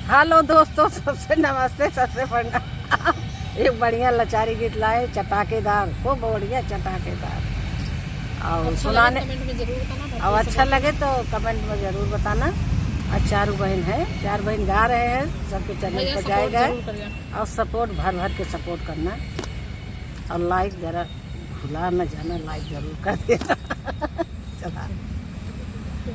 Hello दोस्तों, सबसे नमस्ते, सबसे प्रणाम। एक बढ़िया लचारी गीत लाए, चटाकेदार, खूब बढ़िया चटाकेदार। और अच्छा सुनाने कमेंट में जरूर बताना। और अच्छा लगे तो कमेंट में ज़रूर बताना। और चारों बहन है, चार बहन गा रहे हैं, सबके चैनल पर जाएगा और सपोर्ट भर भर के सपोर्ट करना। और लाइक जरा भुला न जाना, लाइक जरूर कर देना। चला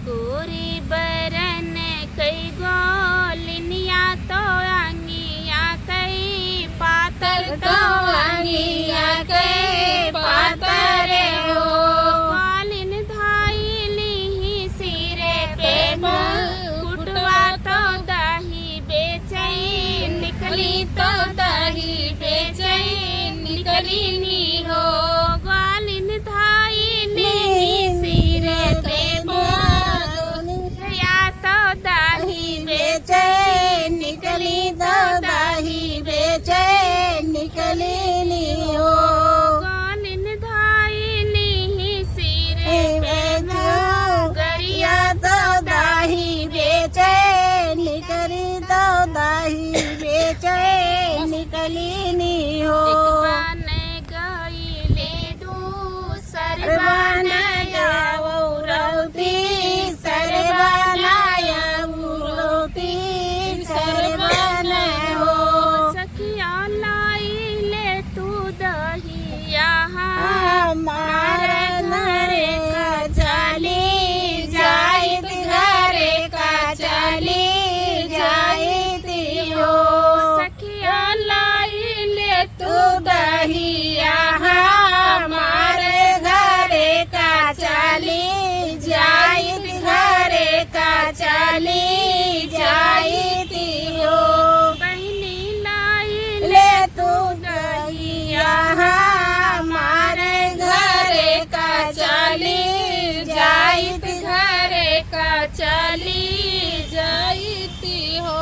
गोरी बरन कई गोलिनिया तो अंगिया कई पातर तो अंगिया कई पातर हो गोलिन धाइली सिरे पे कुटवा तो दही बेचई निकली तो दही बेचई निकली नी हो गोलिन धाइली सिरे पे निकली तो दही बेचे निकली नी हो गोलिन धाइली सिरे पे गरिया तो दही बेचे निकली तो दही बेचे निकली नी हो गईले दूसर दहिया हमारे घरे का चली जाइत घरे का चली जाइती हो बहनी लाई ले तू दहिया हमारे घरे का चली जाइत घरे का चली जाइती हो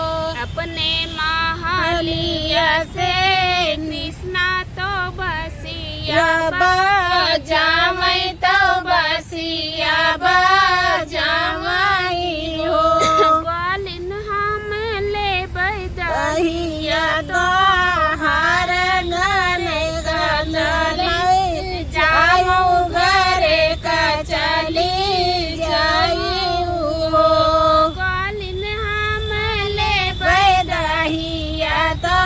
अपने महलिया से तो बसिया जावई तो बसिया जावई हो गोलिन हम ले दहिया तो हार गने जाऊ घरे का चली जाऊ हो गोलिन हम ले दहिया तो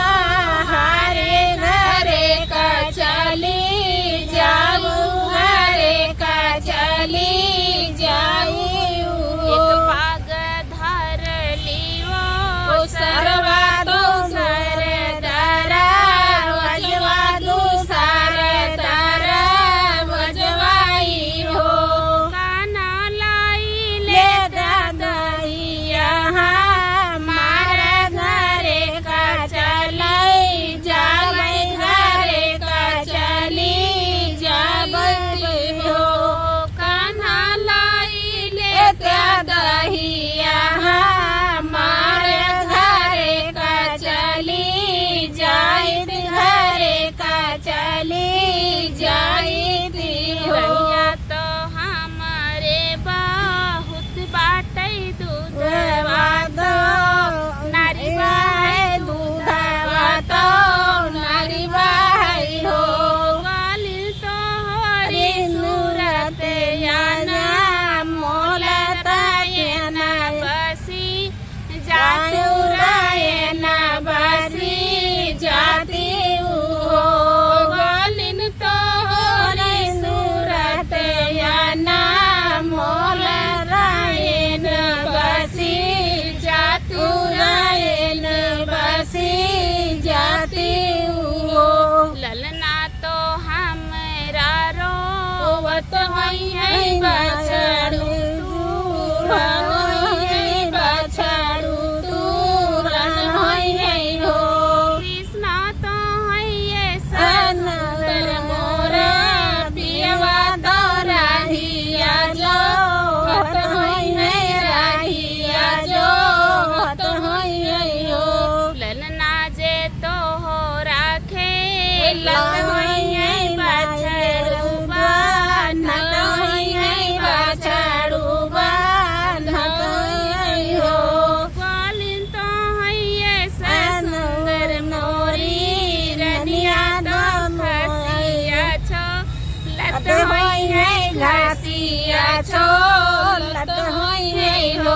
चली जाऊ घरे का चली जाऊ एक पाग धर लियो सरवा दो सर छोलत होई है हो